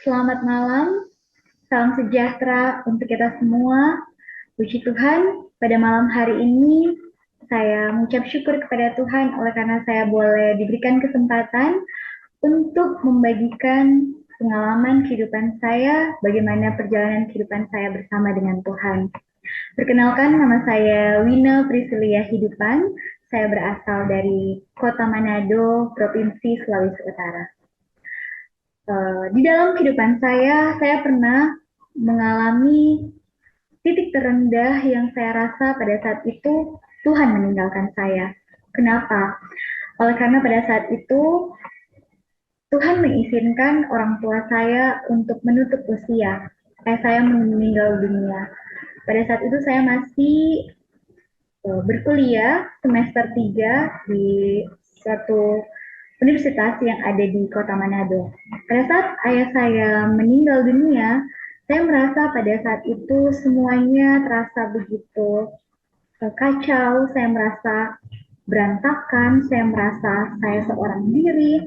Selamat malam, salam sejahtera untuk kita semua. Puji Tuhan, pada malam hari ini saya mengucap syukur kepada Tuhan oleh karena saya boleh diberikan kesempatan untuk membagikan pengalaman kehidupan saya, bagaimana perjalanan kehidupan saya bersama dengan Tuhan. Perkenalkan, nama saya Wina Priscilia Hidupan. Saya berasal dari Kota Manado, Provinsi Sulawesi Utara. Di dalam kehidupan saya pernah mengalami titik terendah yang saya rasa pada saat itu Tuhan meninggalkan saya. Kenapa? Oleh karena pada saat itu Tuhan mengizinkan orang tua saya untuk menutup usia. Saya meninggal dunia. Pada saat itu saya masih berkuliah semester 3 di suatu universitas yang ada di Kota Manado. Pada saat ayah saya meninggal dunia, saya merasa pada saat itu semuanya terasa begitu kacau, saya merasa berantakan, saya merasa saya seorang diri,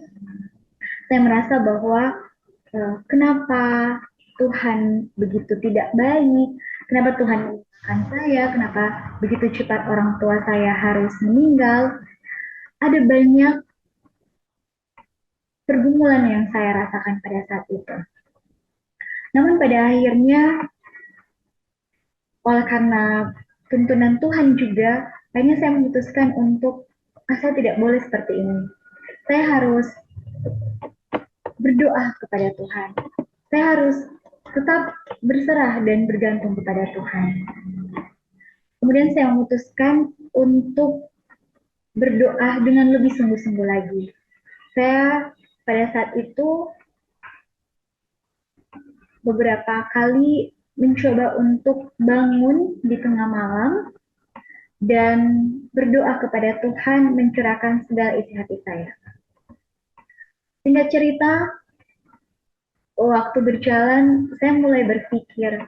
saya merasa bahwa kenapa Tuhan begitu tidak baik, kenapa Tuhan meninggalkan saya, kenapa begitu cepat orang tua saya harus meninggal. Ada banyak pergumulan yang saya rasakan pada saat itu. Namun pada akhirnya, oleh karena tuntunan Tuhan juga, akhirnya saya memutuskan untuk saya tidak boleh seperti ini. Saya harus berdoa kepada Tuhan. Saya harus tetap berserah dan bergantung kepada Tuhan. Kemudian saya memutuskan untuk berdoa dengan lebih sungguh-sungguh lagi. Saya pada saat itu beberapa kali mencoba untuk bangun di tengah malam dan berdoa kepada Tuhan mencurahkan segala isi hati saya. Singkat cerita, waktu berjalan saya mulai berpikir,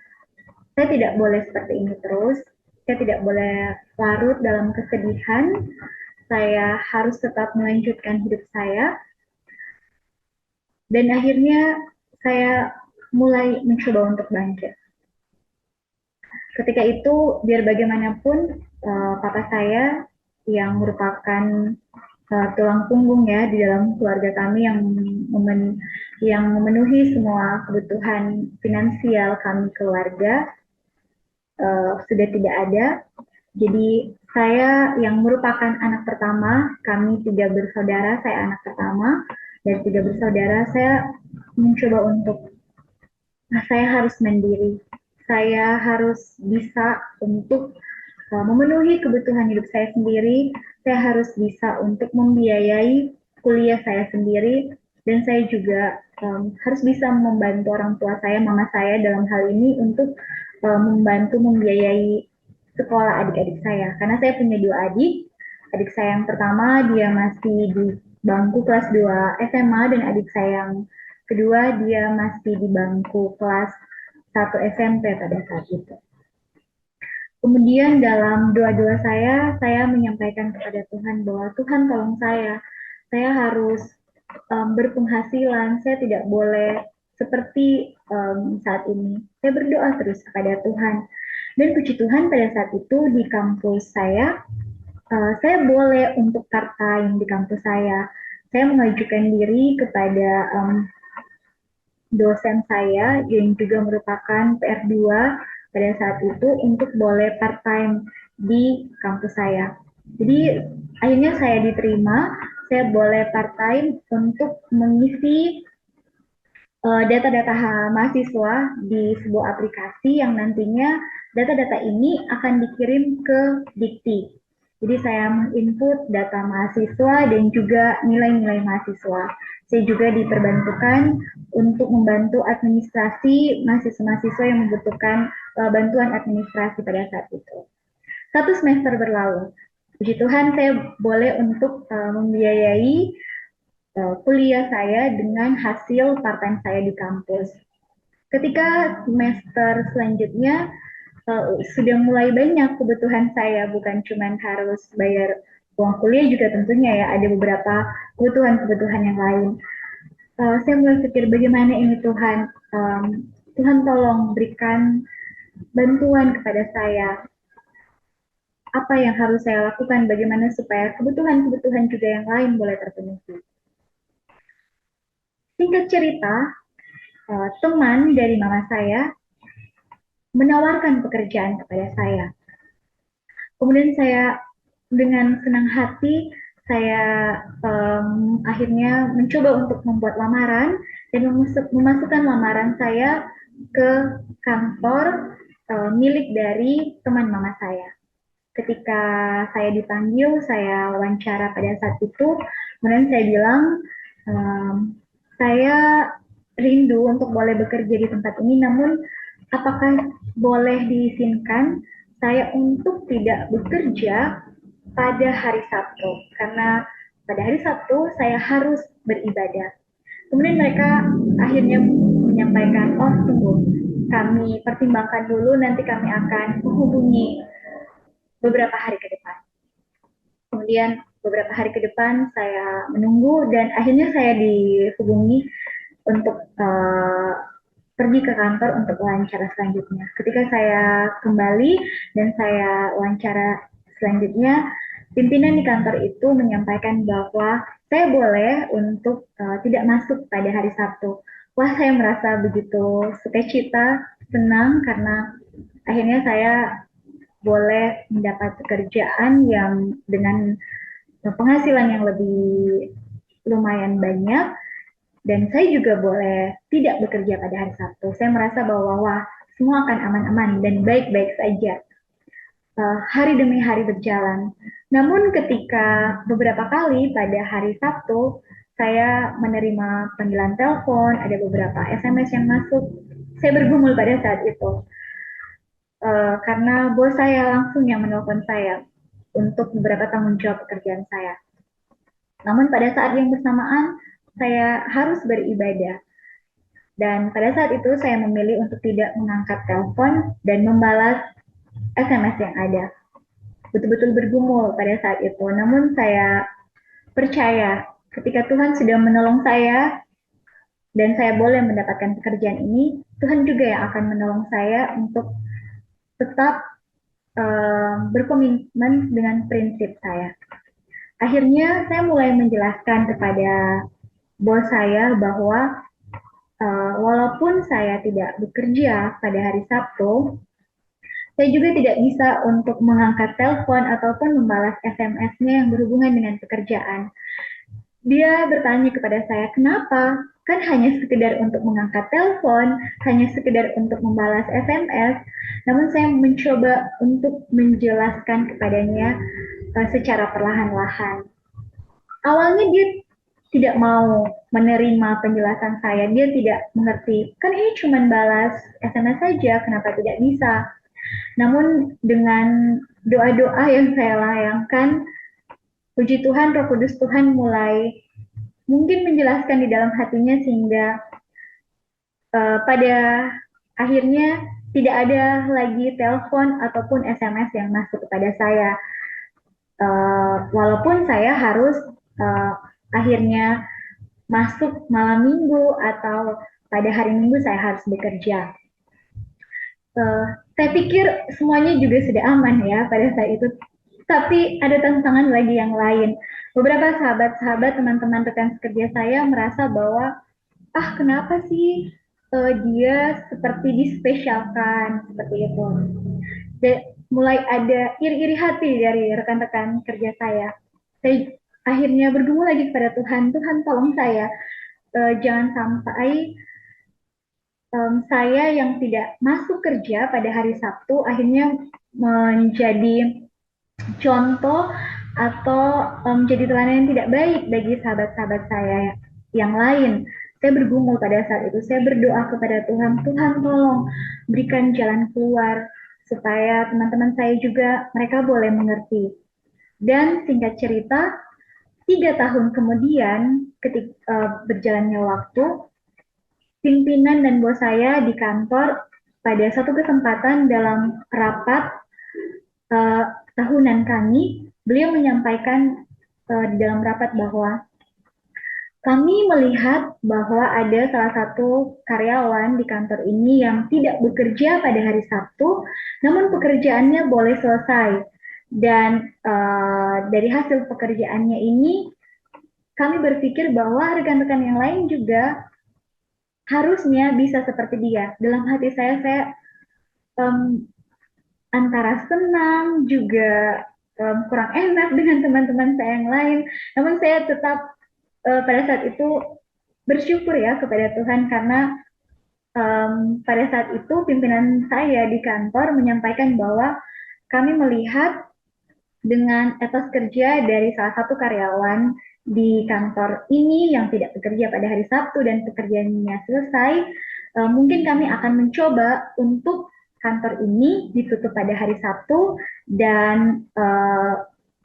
saya tidak boleh seperti ini terus, saya tidak boleh larut dalam kesedihan, saya harus tetap melanjutkan hidup saya, dan akhirnya saya mulai mencoba untuk bangkit. Ketika itu, biar bagaimanapun, papa saya yang merupakan tulang punggung ya di dalam keluarga kami yang memenuhi semua kebutuhan finansial kami keluarga sudah tidak ada. Jadi saya yang merupakan anak pertama, kami 3 bersaudara, saya anak pertama dan 3 bersaudara, saya mencoba untuk saya harus mandiri, saya harus bisa untuk memenuhi kebutuhan hidup saya sendiri, saya harus bisa untuk membiayai kuliah saya sendiri, dan saya juga harus bisa membantu orang tua saya, mama saya dalam hal ini untuk membantu membiayai sekolah adik-adik saya. Karena saya punya 2 adik, adik saya yang pertama dia masih di bangku kelas 2 SMA, dan adik saya yang kedua dia masih di bangku kelas 1 SMP pada saat itu. Kemudian dalam doa-doa saya menyampaikan kepada Tuhan bahwa Tuhan tolong saya harus berpenghasilan, saya tidak boleh seperti saat ini. Saya berdoa terus kepada Tuhan. Dan puji Tuhan pada saat itu di kampus saya boleh untuk part-time di kampus saya. Saya mengajukan diri kepada dosen saya yang juga merupakan PR2 pada saat itu untuk boleh part-time di kampus saya. Jadi akhirnya saya diterima, saya boleh part-time untuk mengisi data-data mahasiswa di sebuah aplikasi yang nantinya data-data ini akan dikirim ke Dikti. Jadi saya menginput data mahasiswa dan juga nilai-nilai mahasiswa. Saya juga diperbantukan untuk membantu administrasi mahasiswa-mahasiswa yang membutuhkan bantuan administrasi pada saat itu. 1 semester berlalu. Puji Tuhan saya boleh untuk membiayai kuliah saya dengan hasil part-time saya di kampus. Ketika semester selanjutnya sudah mulai banyak kebutuhan saya, bukan cuma harus bayar uang kuliah juga tentunya ya, ada beberapa kebutuhan-kebutuhan yang lain. Saya mulai pikir bagaimana ini Tuhan, Tuhan tolong berikan bantuan kepada saya, apa yang harus saya lakukan, bagaimana supaya kebutuhan-kebutuhan juga yang lain boleh terpenuhi. Singkat cerita, teman dari mama saya menawarkan pekerjaan kepada saya. Kemudian saya dengan senang hati saya akhirnya mencoba untuk membuat lamaran dan memasukkan lamaran saya ke kantor milik dari teman mama saya. Ketika saya dipanggil, saya wawancara pada saat itu, kemudian saya bilang, um, saya rindu untuk boleh bekerja di tempat ini, namun apakah boleh diizinkan saya untuk tidak bekerja pada hari Sabtu? Karena pada hari Sabtu saya harus beribadah. Kemudian mereka akhirnya menyampaikan, oh tunggu, kami pertimbangkan dulu, nanti kami akan menghubungi beberapa hari ke depan. Kemudian beberapa hari ke depan saya menunggu dan akhirnya saya dihubungi untuk pergi ke kantor untuk wawancara selanjutnya. Ketika saya kembali dan saya wawancara selanjutnya, pimpinan di kantor itu menyampaikan bahwa saya boleh untuk tidak masuk pada hari Sabtu. Wah, saya merasa begitu sukacita, senang karena akhirnya saya boleh mendapat pekerjaan yang dengan penghasilan yang lebih lumayan banyak dan saya juga boleh tidak bekerja pada hari Sabtu. Saya merasa bahwa wah, semua akan aman-aman dan baik-baik saja. Hari demi hari berjalan. Namun ketika beberapa kali pada hari Sabtu saya menerima panggilan telepon, ada beberapa SMS yang masuk, saya bergumul pada saat itu. Karena bos saya langsung yang menelpon saya untuk beberapa tanggung jawab pekerjaan saya. Namun pada saat yang bersamaan, saya harus beribadah. Dan pada saat itu saya memilih untuk tidak mengangkat telepon dan membalas SMS yang ada. Betul-betul bergumul pada saat itu. Namun saya percaya ketika Tuhan sudah menolong saya dan saya boleh mendapatkan pekerjaan ini, Tuhan juga yang akan menolong saya untuk tetap berkomitmen dengan prinsip saya. Akhirnya saya mulai menjelaskan kepada bos saya bahwa walaupun saya tidak bekerja pada hari Sabtu, saya juga tidak bisa untuk mengangkat telepon ataupun membalas SMS-nya yang berhubungan dengan pekerjaan. Dia bertanya kepada saya, kenapa? Kan hanya sekedar untuk mengangkat telepon, hanya sekedar untuk membalas SMS. Namun saya mencoba untuk menjelaskan kepadanya secara perlahan-lahan. Awalnya dia tidak mau menerima penjelasan saya, dia tidak mengerti, kan ini cuma balas SMS saja, kenapa tidak bisa? Namun dengan doa-doa yang saya layangkan, puji Tuhan, Roh Kudus Tuhan mulai mungkin menjelaskan di dalam hatinya sehingga pada akhirnya tidak ada lagi telepon ataupun SMS yang masuk kepada saya. Walaupun saya harus akhirnya masuk malam minggu atau pada hari minggu saya harus bekerja. Saya pikir semuanya juga sudah aman ya pada saat itu. Tapi ada tantangan lagi yang lain. Beberapa sahabat-sahabat, teman-teman rekan kerja saya merasa bahwa kenapa sih dia seperti dispesialkan seperti itu. Dan mulai ada iri-iri hati dari rekan-rekan kerja saya. Saya akhirnya bergumul lagi kepada Tuhan. Tuhan tolong saya jangan sampai saya yang tidak masuk kerja pada hari Sabtu akhirnya menjadi contoh atau menjadi teladan yang tidak baik bagi sahabat-sahabat saya yang lain. Saya bergumul pada saat itu, saya berdoa kepada Tuhan, Tuhan tolong berikan jalan keluar supaya teman-teman saya juga mereka boleh mengerti. Dan singkat cerita, 3 tahun kemudian ketika berjalannya waktu, pimpinan dan bos saya di kantor pada satu kesempatan dalam rapat tahunan kami, beliau menyampaikan di dalam rapat bahwa Kami melihat bahwa ada salah satu karyawan di kantor ini yang tidak bekerja pada hari Sabtu, namun pekerjaannya boleh selesai. Dan dari hasil pekerjaannya ini, kami berpikir bahwa rekan-rekan yang lain juga harusnya bisa seperti dia. Dalam hati saya um, antara senang juga kurang enak dengan teman-teman saya yang lain. Namun saya tetap pada saat itu bersyukur ya kepada Tuhan karena pada saat itu pimpinan saya di kantor menyampaikan bahwa kami melihat dengan etos kerja dari salah satu karyawan di kantor ini yang tidak bekerja pada hari Sabtu dan pekerjaannya selesai, mungkin kami akan mencoba untuk kantor ini ditutup pada hari Sabtu dan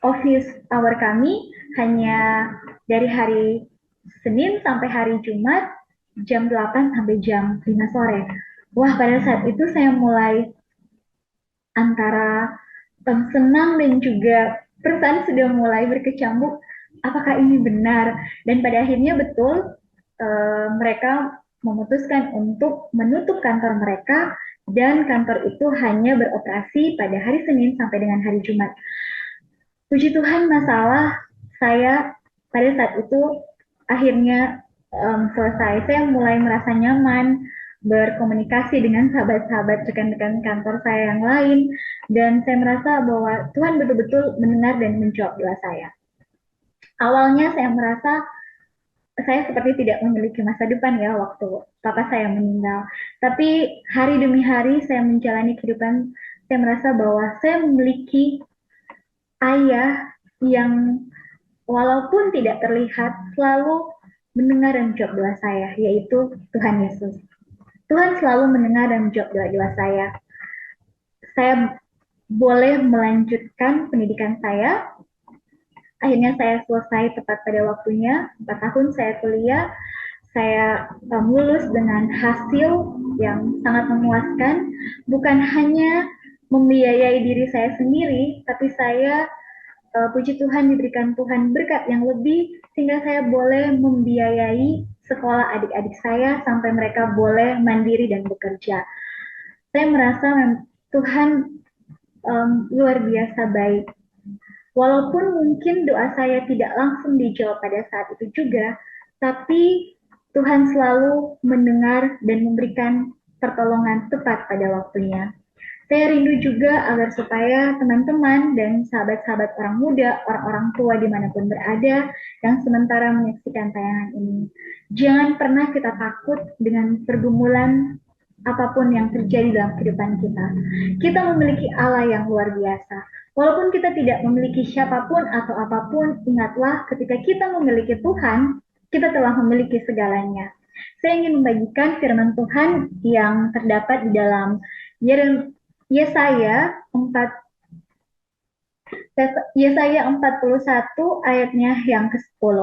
office hour kami hanya dari hari Senin sampai hari Jumat jam 8 sampai jam 5 sore. Wah, pada saat itu saya mulai antara senang dan juga perasaan sudah mulai berkecamuk. Apakah ini benar? Dan pada akhirnya betul mereka memutuskan untuk menutup kantor mereka dan kantor itu hanya beroperasi pada hari Senin sampai dengan hari Jumat. Puji Tuhan, masalah saya pada saat itu akhirnya selesai. Saya mulai merasa nyaman berkomunikasi dengan sahabat-sahabat rekan-rekan kantor saya yang lain, dan saya merasa bahwa Tuhan betul-betul mendengar dan menjawab doa saya. Awalnya saya merasa saya seperti tidak memiliki masa depan ya waktu papa saya meninggal. Tapi hari demi hari saya menjalani kehidupan, saya merasa bahwa saya memiliki ayah yang walaupun tidak terlihat selalu mendengar dan menjawab doa saya, yaitu Tuhan Yesus. Tuhan selalu mendengar dan menjawab doa-doa saya. Saya boleh melanjutkan pendidikan saya. Akhirnya saya selesai tepat pada waktunya, 4 tahun saya kuliah. Saya lulus dengan hasil yang sangat memuaskan, bukan hanya membiayai diri saya sendiri, tapi saya puji Tuhan diberikan Tuhan berkat yang lebih sehingga saya boleh membiayai sekolah adik-adik saya sampai mereka boleh mandiri dan bekerja. Saya merasa Tuhan luar biasa baik. Walaupun mungkin doa saya tidak langsung dijawab pada saat itu juga, tapi Tuhan selalu mendengar dan memberikan pertolongan tepat pada waktunya. Saya rindu juga agar supaya teman-teman dan sahabat-sahabat orang muda, orang-orang tua dimanapun berada, yang sementara menyaksikan tayangan ini. Jangan pernah kita takut dengan pergumulan apapun yang terjadi dalam kehidupan kita. Kita memiliki Allah yang luar biasa. Walaupun kita tidak memiliki siapapun atau apapun, ingatlah ketika kita memiliki Tuhan, kita telah memiliki segalanya. Saya ingin membagikan firman Tuhan yang terdapat di dalam Yesaya 41 ayatnya yang ke-10.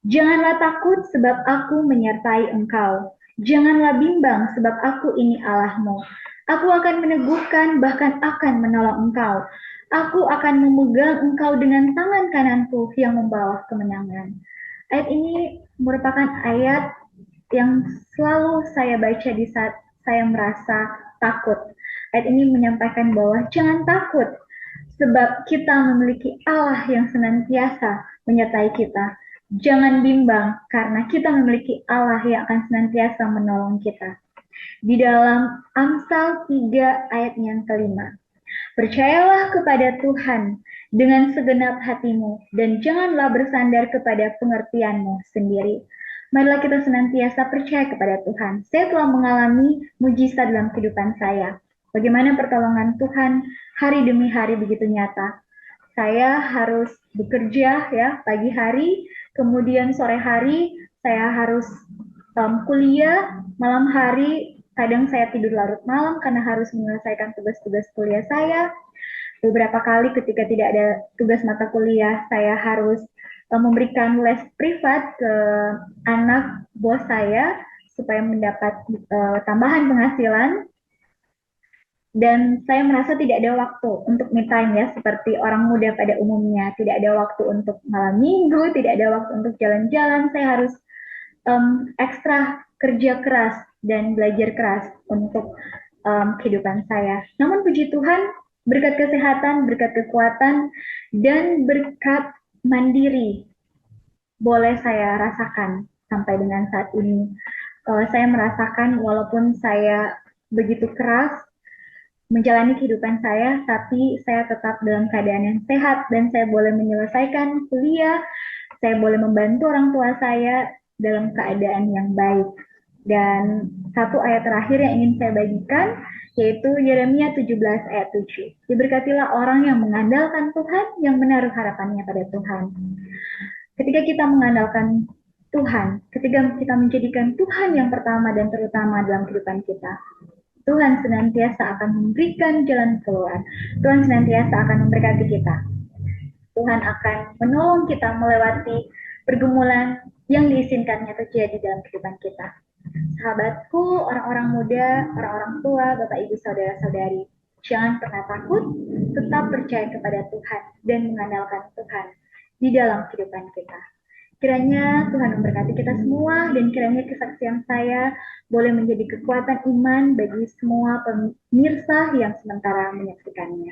Janganlah takut sebab aku menyertai engkau. Janganlah bimbang sebab aku ini Allahmu. Aku akan meneguhkan bahkan akan menolong engkau. Aku akan memegang engkau dengan tangan kananku yang membawa kemenangan. Ayat ini merupakan ayat yang selalu saya baca di saat saya merasa takut. Ayat ini menyampaikan bahwa jangan takut, sebab kita memiliki Allah yang senantiasa menyertai kita. Jangan bimbang, karena kita memiliki Allah yang akan senantiasa menolong kita. Di dalam Amsal 3 ayat yang kelima. Percayalah kepada Tuhan dengan segenap hatimu, dan janganlah bersandar kepada pengertianmu sendiri. Marilah kita senantiasa percaya kepada Tuhan. Saya telah mengalami mujizat dalam kehidupan saya. Bagaimana pertolongan Tuhan hari demi hari begitu nyata. Saya harus bekerja ya pagi hari, kemudian sore hari saya harus kuliah, malam hari kadang saya tidur larut malam karena harus menyelesaikan tugas-tugas kuliah saya. Beberapa kali ketika tidak ada tugas mata kuliah, saya harus memberikan les privat ke anak bos saya supaya mendapat tambahan penghasilan. Dan saya merasa tidak ada waktu untuk me time ya, seperti orang muda pada umumnya. Tidak ada waktu untuk malam minggu, tidak ada waktu untuk jalan-jalan. Saya harus ekstra kerja keras dan belajar keras untuk kehidupan saya. Namun puji Tuhan, berkat kesehatan, berkat kekuatan, dan berkat mandiri boleh saya rasakan sampai dengan saat ini. Saya merasakan walaupun saya begitu keras menjalani kehidupan saya, tapi saya tetap dalam keadaan yang sehat dan saya boleh menyelesaikan kuliah, saya boleh membantu orang tua saya dalam keadaan yang baik. Dan satu ayat terakhir yang ingin saya bagikan yaitu Yeremia 17 ayat 7. Diberkatilah orang yang mengandalkan Tuhan, yang menaruh harapannya pada Tuhan. Ketika kita mengandalkan Tuhan, ketika kita menjadikan Tuhan yang pertama dan terutama dalam kehidupan kita, Tuhan senantiasa akan memberikan jalan keluar. Tuhan senantiasa akan memberkati kita. Tuhan akan menolong kita melewati pergumulan yang diizinkannya terjadi dalam kehidupan kita. Sahabatku, orang-orang muda, orang-orang tua, Bapak Ibu Saudara-saudari, jangan pernah takut, tetap percaya kepada Tuhan dan mengandalkan Tuhan di dalam kehidupan kita. Kiranya Tuhan memberkati kita semua dan kiranya kesaksian saya boleh menjadi kekuatan iman bagi semua pemirsa yang sementara menyaksikannya.